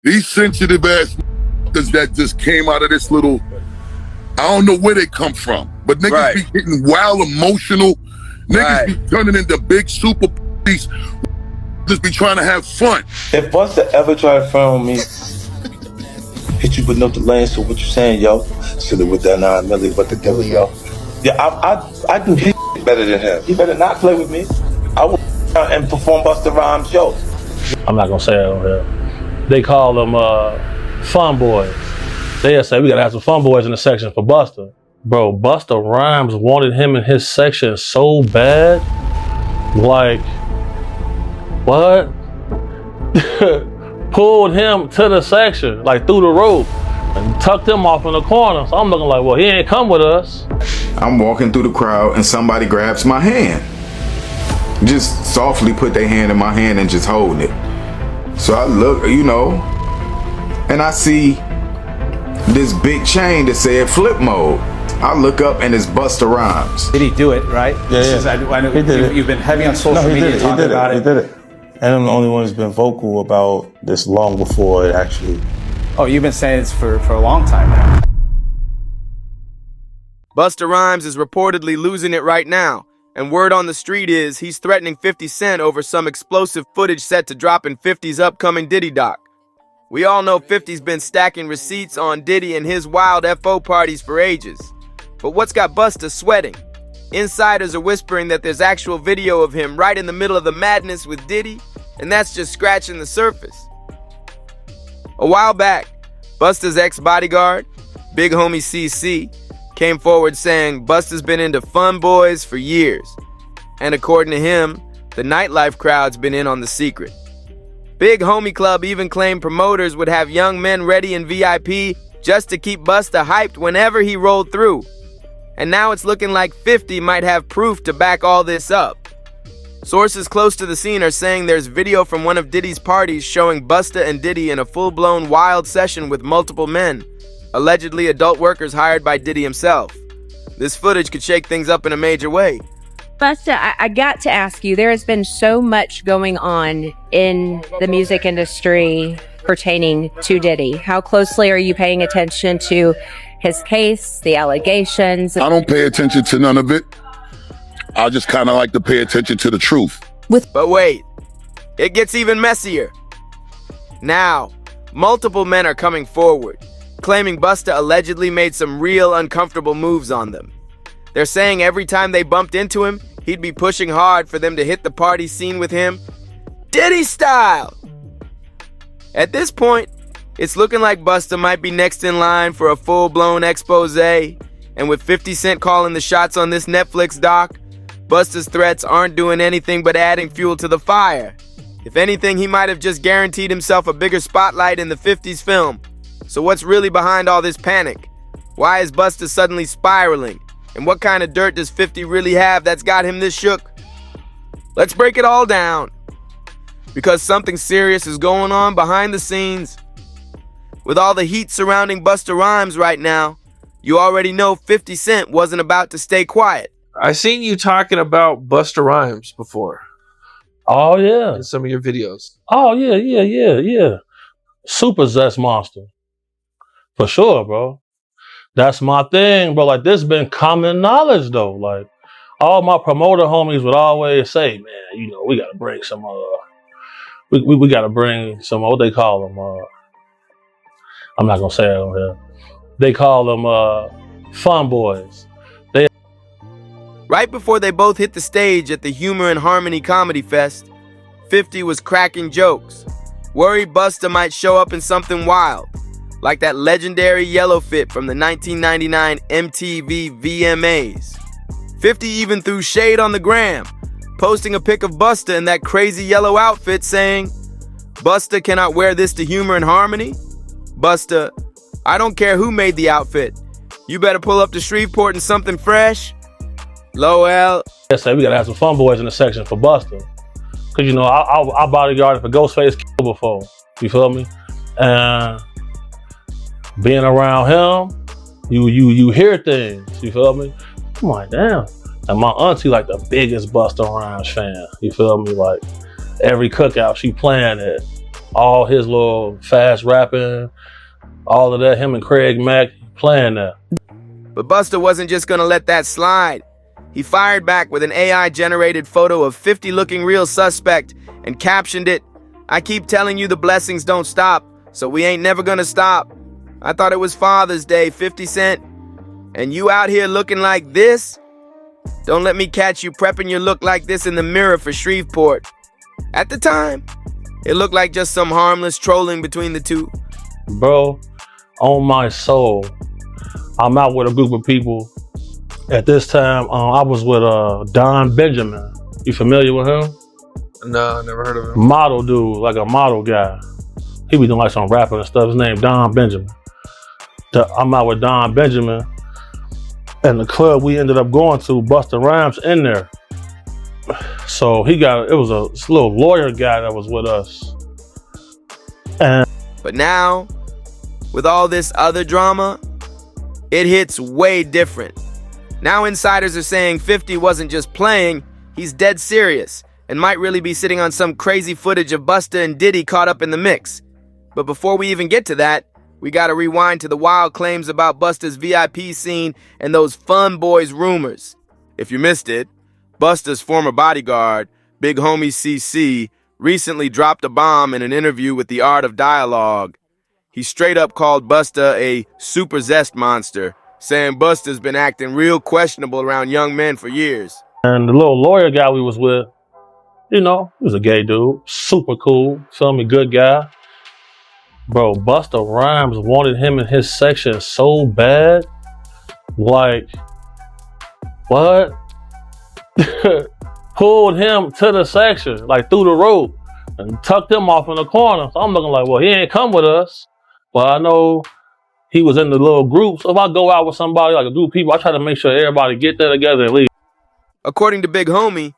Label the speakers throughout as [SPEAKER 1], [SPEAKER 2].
[SPEAKER 1] These sensitive ass that just came out of this little, I don't know where they come from, but niggas be getting wild emotional. Niggas be turning into big super police. Just be trying to have fun.
[SPEAKER 2] If Busta ever try to front me, hit you with no delay. So what you saying, yo? Silly with that 9 million, but the devil, yo. Yeah, I do his better than him. He better not play with me. I will and perform Busta Rhymes, yo.
[SPEAKER 3] I'm not gonna say it on here. They call them fun boys. They say we gotta have some fun boys in the section for Busta. Bro, Busta Rhymes wanted him in his section so bad. Like, what? Pulled him to the section, like through the rope, and tucked him off in the corner. So I'm looking like, well, he ain't come with us.
[SPEAKER 4] I'm walking through the crowd and somebody grabs my hand. Just softly put their hand in my hand and just holding it. So I look, you know, and I see this big chain that said flip mode. I look up and it's Busta Rhymes.
[SPEAKER 5] Did he do it, right?
[SPEAKER 4] Yeah,
[SPEAKER 5] I know you've been heavy on social media talking about it.
[SPEAKER 4] He did it.
[SPEAKER 2] And I'm the only one who's been vocal about this long before it actually.
[SPEAKER 5] Oh, you've been saying this for a long time now.
[SPEAKER 6] Busta Rhymes is reportedly losing it right now, and word on the street is he's threatening 50 Cent over some explosive footage set to drop in 50's upcoming Diddy doc. We all know 50's been stacking receipts on Diddy and his wild FO parties for ages. But what's got Busta sweating? Insiders are whispering that there's actual video of him right in the middle of the madness with Diddy, and that's just scratching the surface. A while back, Busta's ex-bodyguard, Big Homie CC, came forward saying Busta's been into fun boys for years. And according to him, the nightlife crowd's been in on the secret. Big Homie Club even claimed promoters would have young men ready in VIP just to keep Busta hyped whenever he rolled through. And now it's looking like 50 might have proof to back all this up. Sources close to the scene are saying there's video from one of Diddy's parties showing Busta and Diddy in a full-blown wild session with multiple men, allegedly adult workers hired by Diddy himself. This footage could shake things up in a major way.
[SPEAKER 7] Busta, I got to ask you, there has been so much going on in the music industry pertaining to Diddy. How closely are you paying attention to his case, the allegations?
[SPEAKER 1] I don't pay attention to none of it. I just kind of like to pay attention to the truth.
[SPEAKER 6] But wait, it gets even messier. Now, multiple men are coming forward, claiming Busta allegedly made some real uncomfortable moves on them. They're saying every time they bumped into him, he'd be pushing hard for them to hit the party scene with him, Diddy style. At this point, it's looking like Busta might be next in line for a full-blown expose, and with 50 Cent calling the shots on this Netflix doc, Busta's threats aren't doing anything but adding fuel to the fire. If anything, he might have just guaranteed himself a bigger spotlight in the 50's film. So what's really behind all this panic? Why is Busta suddenly spiraling? And what kind of dirt does 50 really have that's got him this shook? Let's break it all down. Because something serious is going on behind the scenes. With all the heat surrounding Busta Rhymes right now, you already know 50 Cent wasn't about to stay quiet.
[SPEAKER 8] I seen you talking about Busta Rhymes before.
[SPEAKER 3] Oh, yeah.
[SPEAKER 8] In some of your videos.
[SPEAKER 3] Oh, yeah. Super zest monster. For sure, bro. That's my thing, bro. Like, this been common knowledge, though. Like, all my promoter homies would always say, man, you know, we got to bring some, we got to bring some, what they call them, I'm not going to say it on here. They call them fun boys.
[SPEAKER 6] Right before they both hit the stage at the Humor and Harmony Comedy Fest, 50 was cracking jokes, worried Busta might show up in something wild, like that legendary yellow fit from the 1999 MTV VMAs. 50 even threw shade on the gram, posting a pic of Busta in that crazy yellow outfit saying, Busta cannot wear this to Humor and Harmony? Busta, I don't care who made the outfit. You better pull up to Shreveport in something fresh. Lowell.
[SPEAKER 3] I say we gotta have some fun boys in the section for Busta. Cause you know, I bodyguarded for Ghostface before. You feel me? And being around him, you hear things. You feel me? I'm like, damn. And my auntie like the biggest Busta Rhymes fan. You feel me? Like every cookout she playing it. all his little fast rapping, all of that, him and Craig Mack playing that.
[SPEAKER 6] But Busta wasn't just gonna let that slide. He fired back with an AI-generated photo of 50 looking real suspect and captioned it, "I keep telling you the blessings don't stop, so we ain't never gonna stop. I thought it was Father's Day, 50 Cent. And you out here looking like this? Don't let me catch you prepping your look like this in the mirror for Shreveport." At the time, it looked like just some harmless trolling between the two.
[SPEAKER 3] Bro, on my soul, I'm out with a group of people. At this time, I was with Don Benjamin. You familiar with him?
[SPEAKER 8] No, never heard of him.
[SPEAKER 3] Model dude, like a model guy. He be doing like some rapping and stuff. His name Don Benjamin. I'm out with Don Benjamin. And the club we ended up going to, Busta Rhymes in there. So it was a little lawyer guy that was with us.
[SPEAKER 6] But now, with all this other drama, it hits way different. Now insiders are saying 50 wasn't just playing, he's dead serious and might really be sitting on some crazy footage of Busta and Diddy caught up in the mix. But before we even get to that, we gotta rewind to the wild claims about Busta's VIP scene and those Fun Boys rumors. If you missed it, Busta's former bodyguard, Big Homie CC, recently dropped a bomb in an interview with The Art of Dialogue. He straight up called Busta a super zest monster, saying Busta's been acting real questionable around young men for years.
[SPEAKER 3] And the little lawyer guy we was with, he was a gay dude, super cool, feel me, good guy. Bro, Busta Rhymes wanted him in his section so bad. Like, what? Pulled him to the section, like through the rope, and tucked him off in the corner. So I'm looking like, well, he ain't come with us. Well, I know he was in the little group. So if I go out with somebody, like a group of people, I try to make sure everybody get there together and leave.
[SPEAKER 6] According to Big Homie,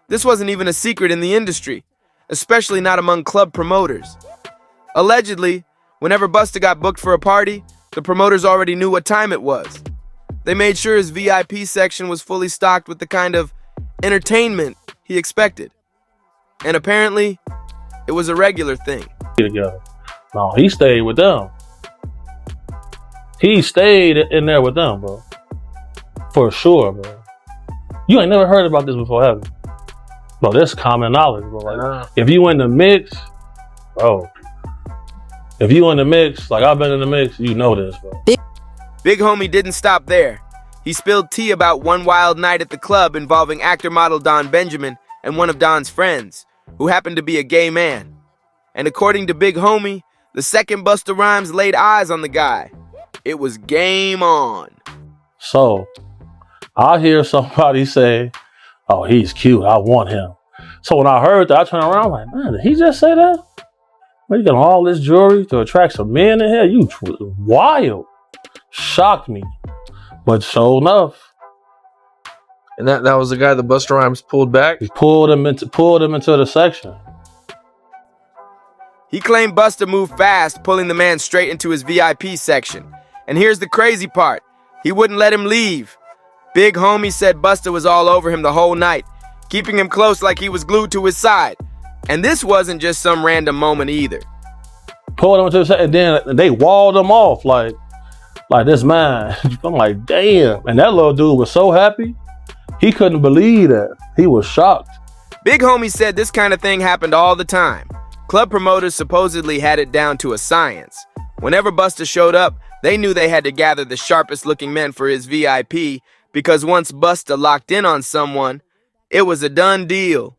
[SPEAKER 6] this wasn't even a secret in the industry, especially not among club promoters. Allegedly, whenever Busta got booked for a party, the promoters already knew what time it was. They made sure his VIP section was fully stocked with the kind of entertainment he expected. And apparently, it was a regular thing.
[SPEAKER 3] Together. No, he stayed with them. He stayed in there with them, bro. For sure, bro. You ain't never heard about this before, have you? Bro, this is common knowledge, bro. Like, if you in the mix, bro. If you in the mix, like I've been in the mix, you know this, bro.
[SPEAKER 6] Big Homie didn't stop there. He spilled tea about one wild night at the club involving actor-model Don Benjamin and one of Don's friends, who happened to be a gay man. And according to Big Homie, the second Busta Rhymes laid eyes on the guy, it was game on.
[SPEAKER 3] So, I hear somebody say, "Oh, he's cute, I want him." So when I heard that, I turned around like, man, did he just say that? Man, you got all this jewelry to attract some men in here? You wild. Shocked me. But sure enough.
[SPEAKER 8] And that was the guy that Busta Rhymes pulled back?
[SPEAKER 3] He pulled him into the section.
[SPEAKER 6] He claimed Busta moved fast, pulling the man straight into his VIP section. And here's the crazy part. He wouldn't let him leave. Big Homie said Busta was all over him the whole night, keeping him close like he was glued to his side. And this wasn't just some random moment either.
[SPEAKER 3] Pulled him into the section, and then they walled him off like this man. I'm like, damn. And that little dude was so happy. He couldn't believe that. He was shocked.
[SPEAKER 6] Big Homie said this kind of thing happened all the time. Club promoters supposedly had it down to a science. Whenever Busta showed up, they knew they had to gather the sharpest looking men for his VIP, because once Busta locked in on someone, it was a done deal.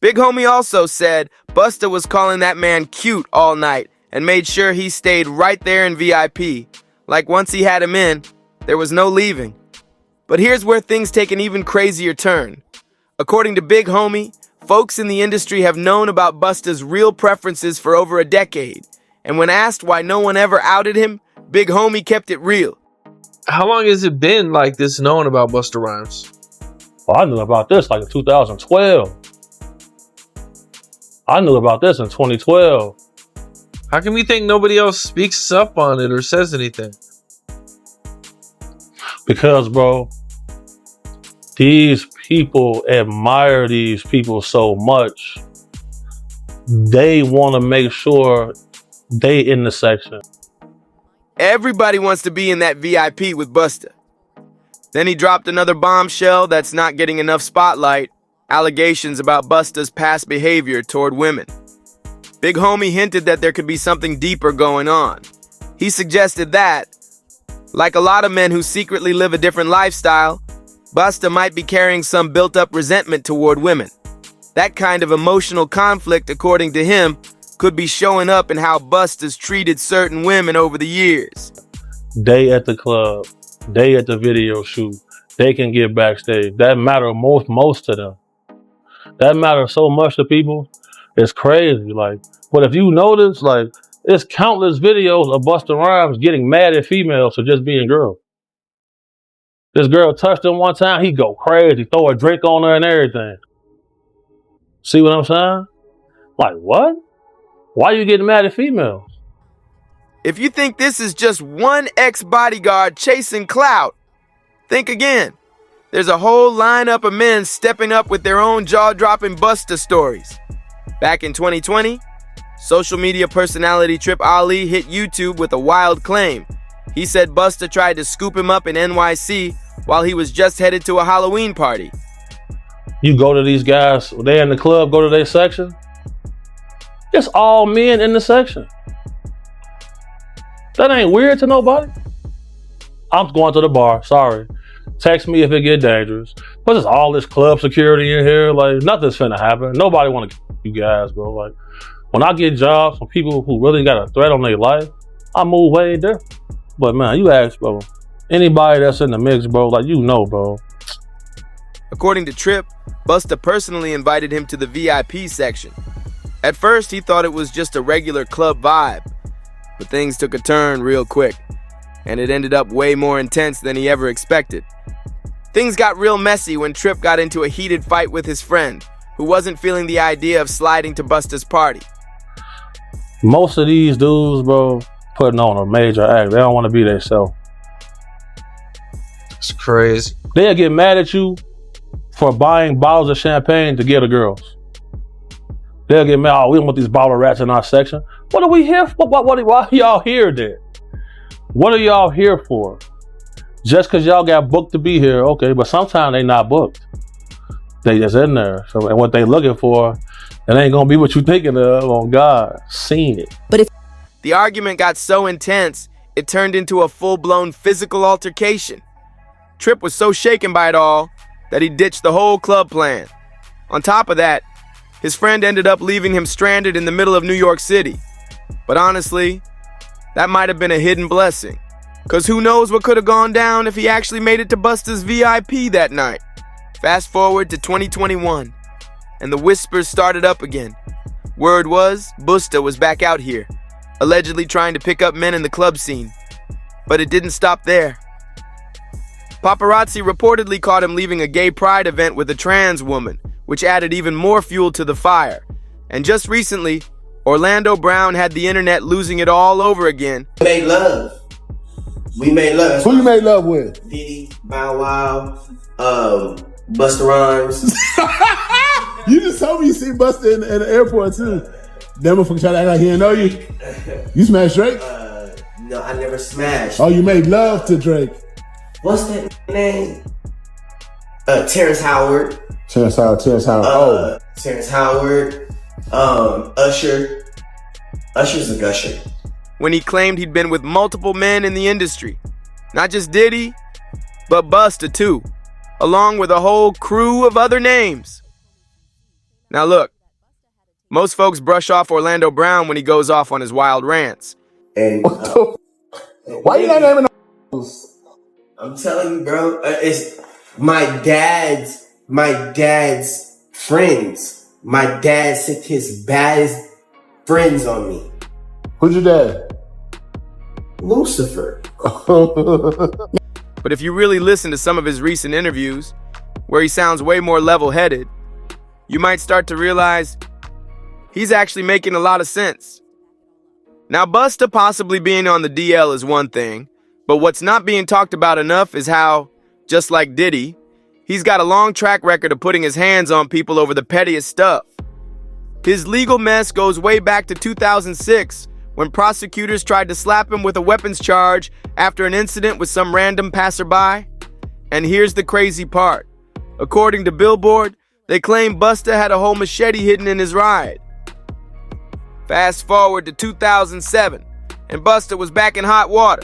[SPEAKER 6] Big Homie also said Busta was calling that man cute all night and made sure he stayed right there in VIP. Like once he had him in, there was no leaving. But here's where things take an even crazier turn. According to Big Homie, folks in the industry have known about Busta's real preferences for over a decade. And when asked why no one ever outed him, Big Homie kept it real.
[SPEAKER 8] How long has it been like this known about Busta Rhymes?
[SPEAKER 3] Well, I knew about this like in 2012. I knew about this in 2012.
[SPEAKER 8] How can we think nobody else speaks up on it or says anything?
[SPEAKER 3] Because, bro, these people admire these people so much they want to make sure they in the section.
[SPEAKER 6] Everybody wants to be in that VIP with Busta. Then he dropped another bombshell that's not getting enough spotlight, allegations about Busta's past behavior toward women. Big Homie hinted that there could be something deeper going on. He suggested that, like a lot of men who secretly live a different lifestyle, Busta might be carrying some built-up resentment toward women. That kind of emotional conflict, according to him, could be showing up in how Busta's treated certain women over the years.
[SPEAKER 3] They at the club, they at the video shoot, they can get backstage. That matter most to them. That matters so much to people. It's crazy. Like, but if you notice, like, it's countless videos of Busta Rhymes getting mad at females for just being girls. This girl touched him one time, he go crazy, throw a drink on her and everything. See what I'm saying? Like, what? Why you getting mad at females?
[SPEAKER 6] If you think this is just one ex-bodyguard chasing clout, think again. There's a whole lineup of men stepping up with their own jaw-dropping Busta stories. Back in 2020, social media personality Trip Ali hit YouTube with a wild claim. He said Busta tried to scoop him up in NYC while he was just headed to a Halloween party.
[SPEAKER 3] You go to these guys, they in the club, go to their section. It's all men in the section. That ain't weird to nobody. I'm going to the bar, sorry. Text me if it get dangerous. But there's all this club security in here, like nothing's finna happen. Nobody wanna kill you guys, bro. Like when I get jobs from people who really got a threat on their life, I move way different. But man, you ask, bro, anybody that's in the mix, bro, like you know, bro.
[SPEAKER 6] According to Trip, Busta personally invited him to the VIP section. At first, he thought it was just a regular club vibe, but things took a turn real quick, and it ended up way more intense than he ever expected. Things got real messy when Trip got into a heated fight with his friend, who wasn't feeling the idea of sliding to Busta's party.
[SPEAKER 3] Most of these dudes, bro, putting on a major act. They don't want to be themselves.
[SPEAKER 8] It's crazy.
[SPEAKER 3] They'll get mad at you for buying bottles of champagne to get the girls. They'll get mad, oh, we don't want these bottle rats in our section. What are we here for? Why are y'all here then? What are y'all here for? Just because y'all got booked to be here, okay, but sometimes they not booked. They just in there. So, and what they looking for, it ain't gonna be what you thinking of, on God. Seen it.
[SPEAKER 6] But if the argument got so intense, it turned into a full-blown physical altercation. Trip was so shaken by it all that he ditched the whole club plan. On top of that, his friend ended up leaving him stranded in the middle of New York City. But honestly, that might have been a hidden blessing. Cause who knows what could have gone down if he actually made it to Busta's VIP that night. Fast forward to 2021, and the whispers started up again. Word was, Busta was back out here, allegedly trying to pick up men in the club scene. But it didn't stop there. Paparazzi reportedly caught him leaving a gay pride event with a trans woman, which added even more fuel to the fire. And just recently, Orlando Brown had the internet losing it all over again.
[SPEAKER 9] We made love. We made love.
[SPEAKER 10] Who you made love with?
[SPEAKER 9] Diddy, Bow Wow, Busta Rhymes.
[SPEAKER 10] You just told me you see Busta in the airport too. That motherfucker try to act like he didn't know you. You smashed Drake?
[SPEAKER 9] No, I never smashed.
[SPEAKER 10] Oh, you made love to Drake.
[SPEAKER 9] What's that name? Terrence Howard.
[SPEAKER 10] Terrence Howard.
[SPEAKER 9] Terrence Howard. Usher. Usher's a gusher.
[SPEAKER 6] When he claimed he'd been with multiple men in the industry. Not just Diddy, but Busta too, along with a whole crew of other names. Now look, most folks brush off Orlando Brown when he goes off on his wild rants.
[SPEAKER 9] And
[SPEAKER 10] why you not naming those?
[SPEAKER 9] I'm telling you, bro, it's my dad's friends. My dad sent his baddest friends on me.
[SPEAKER 10] Who's your dad?
[SPEAKER 9] Lucifer.
[SPEAKER 6] But if you really listen to some of his recent interviews, where he sounds way more level-headed, you might start to realize he's actually making a lot of sense. Now, Busta possibly being on the DL is one thing, but what's not being talked about enough is how, just like Diddy, he's got a long track record of putting his hands on people over the pettiest stuff. His legal mess goes way back to 2006, when prosecutors tried to slap him with a weapons charge after an incident with some random passerby. And here's the crazy part. According to Billboard, they claim Busta had a whole machete hidden in his ride. Fast forward to 2007, and Busta was back in hot water,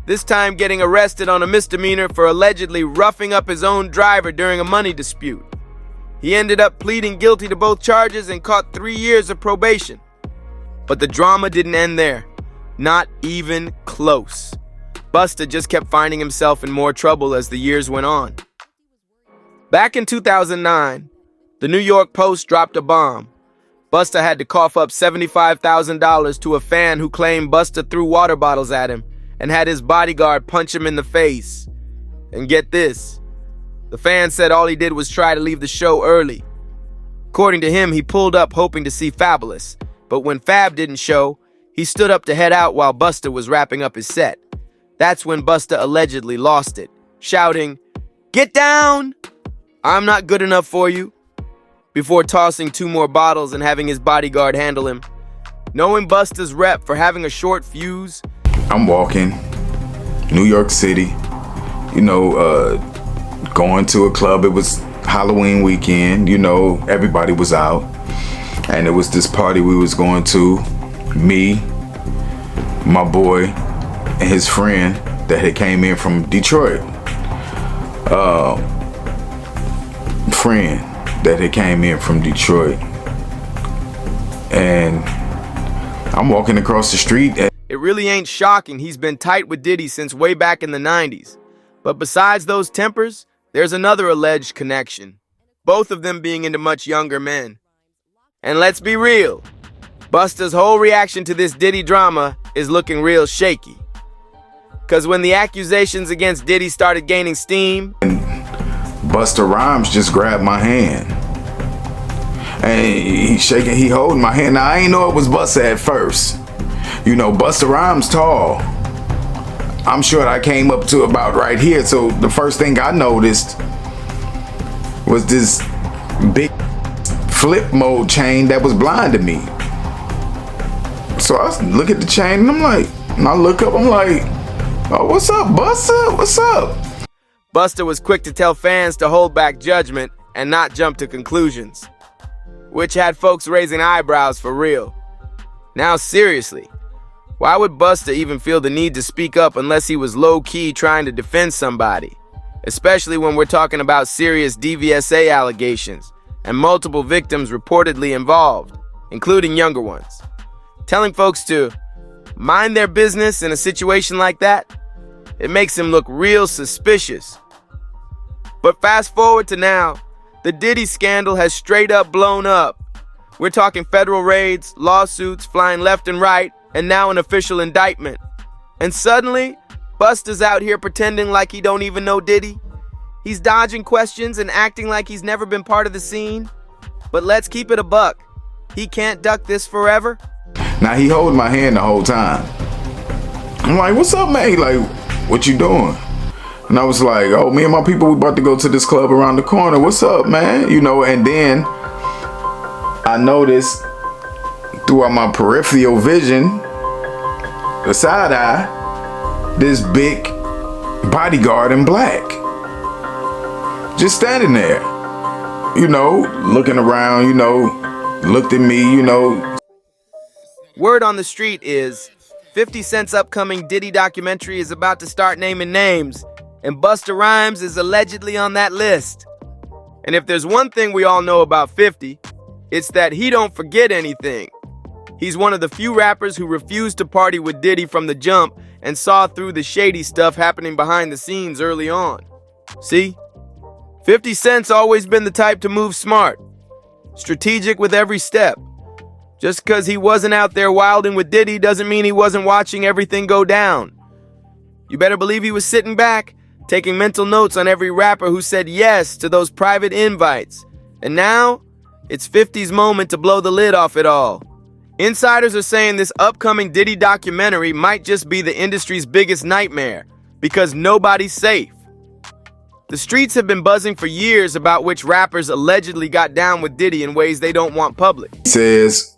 [SPEAKER 6] this time getting arrested on a misdemeanor for allegedly roughing up his own driver during a money dispute. He ended up pleading guilty to both charges and caught 3 years of probation. But the drama didn't end there. Not even close. Busta just kept finding himself in more trouble as the years went on. Back in 2009, the New York Post dropped a bomb. Busta had to cough up $75,000 to a fan who claimed Busta threw water bottles at him and had his bodyguard punch him in the face. And get this, the fan said all he did was try to leave the show early. According to him, he pulled up hoping to see Fabulous, but when Fab didn't show, he stood up to head out while Busta was wrapping up his set. That's when Busta allegedly lost it, shouting, "Get down! I'm not good enough for you," before tossing 2 more bottles and having his bodyguard handle him. Knowing Busta's rep for having a short fuse,
[SPEAKER 4] I'm walking, New York City, going to a club. It was Halloween weekend, everybody was out. And it was this party we was going to, me, my boy, and his friend that had came in from Detroit. And I'm walking across the street.
[SPEAKER 6] It really ain't shocking he's been tight with Diddy since way back in the 90s. But besides those tempers, there's another alleged connection. Both of them being into much younger men. And let's be real, Busta's whole reaction to this Diddy drama is looking real shaky. Cause when the accusations against Diddy started gaining steam,
[SPEAKER 4] Busta Rhymes just grabbed my hand. And he holding my hand. Now I ain't know it was Busta at first. Busta Rhymes tall. I'm sure I came up to about right here. So the first thing I noticed was this big flip mode chain that was blinding me. So I look at the chain and I look up, I'm like, oh, what's up, Busta? What's up?
[SPEAKER 6] Busta was quick to tell fans to hold back judgment and not jump to conclusions, which had folks raising eyebrows for real. Now seriously, why would Busta even feel the need to speak up unless he was low-key trying to defend somebody? Especially when we're talking about serious DVSA allegations and multiple victims reportedly involved, including younger ones. Telling folks to mind their business in a situation like that, it makes him look real suspicious. But fast forward to now, the Diddy scandal has straight up blown up. We're talking federal raids, lawsuits flying left and right, and now an official indictment. And suddenly, Busta's out here pretending like he don't even know Diddy. He's dodging questions and acting like he's never been part of the scene. But let's keep it a buck. He can't duck this forever.
[SPEAKER 4] Now he holding my hand the whole time. I'm like, what's up, man? He like, what you doing? And I was like, oh, me and my people, we about to go to this club around the corner. What's up, man? And then I noticed throughout my peripheral vision, the side eye, this big bodyguard in black. Just standing there, looking around, looked at me,
[SPEAKER 6] Word on the street is 50 Cent's upcoming Diddy documentary is about to start naming names, and Busta Rhymes is allegedly on that list. And if there's one thing we all know about 50, it's that he don't forget anything. He's one of the few rappers who refused to party with Diddy from the jump and saw through the shady stuff happening behind the scenes early on. See? 50 Cent's always been the type to move smart, strategic with every step. Just because he wasn't out there wilding with Diddy doesn't mean he wasn't watching everything go down. You better believe he was sitting back, taking mental notes on every rapper who said yes to those private invites. And now, it's 50's moment to blow the lid off it all. Insiders are saying this upcoming Diddy documentary might just be the industry's biggest nightmare, because nobody's safe. The streets have been buzzing for years about which rappers allegedly got down with Diddy in ways they don't want public.
[SPEAKER 4] He says,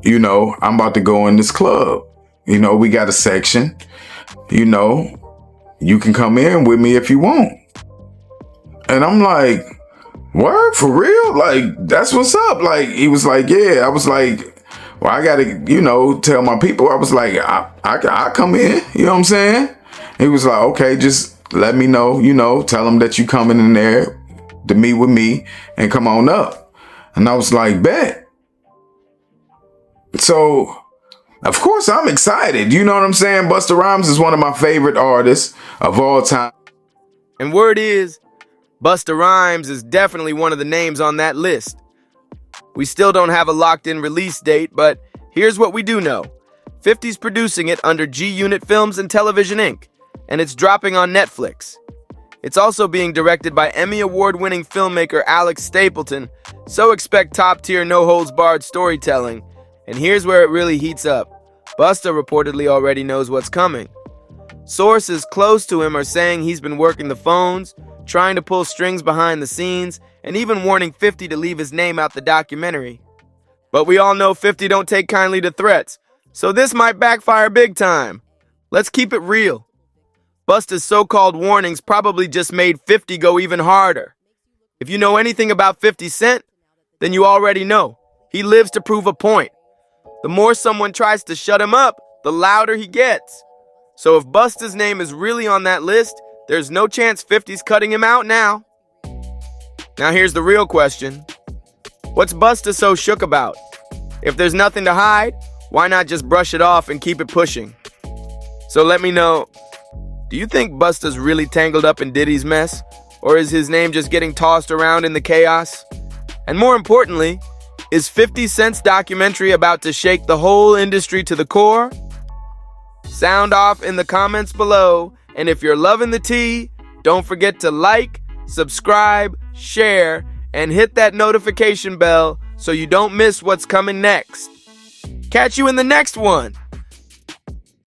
[SPEAKER 4] you know, I'm about to go in this club. You know, we got a section. You know, you can come in with me if you want. And I'm like, word, for real? Like, that's what's up. Like, he was like, yeah. I was like, well, I got to, you know, tell my people. I was like, I come in. You know what I'm saying? He was like, okay, just let me know, you know, tell them that you coming in there to meet with me and come on up. And I was like, bet. So, of course, I'm excited. You know what I'm saying? Busta Rhymes is one of my favorite artists of all time.
[SPEAKER 6] And word is, Busta Rhymes is definitely one of the names on that list. We still don't have a locked-in release date, but here's what we do know. 50's producing it under G-Unit Films and Television Inc., and it's dropping on Netflix. It's also being directed by Emmy Award-winning filmmaker Alex Stapleton, so expect top-tier, no-holds-barred storytelling. And here's where it really heats up. Busta reportedly already knows what's coming. Sources close to him are saying he's been working the phones, trying to pull strings behind the scenes, and even warning 50 to leave his name out the documentary. But we all know 50 don't take kindly to threats, so this might backfire big time. Let's keep it real. Busta's so-called warnings probably just made 50 go even harder. If you know anything about 50 Cent, then you already know. He lives to prove a point. The more someone tries to shut him up, the louder he gets. So if Busta's name is really on that list, there's no chance 50's cutting him out now. Now here's the real question. What's Busta so shook about? If there's nothing to hide, why not just brush it off and keep it pushing? So let me know, do you think Busta's really tangled up in Diddy's mess? Or is his name just getting tossed around in the chaos? And more importantly, is 50 Cent's documentary about to shake the whole industry to the core? Sound off in the comments below, and if you're loving the tea, don't forget to like, subscribe, share, and hit that notification bell so you don't miss what's coming next. Catch you in the next one!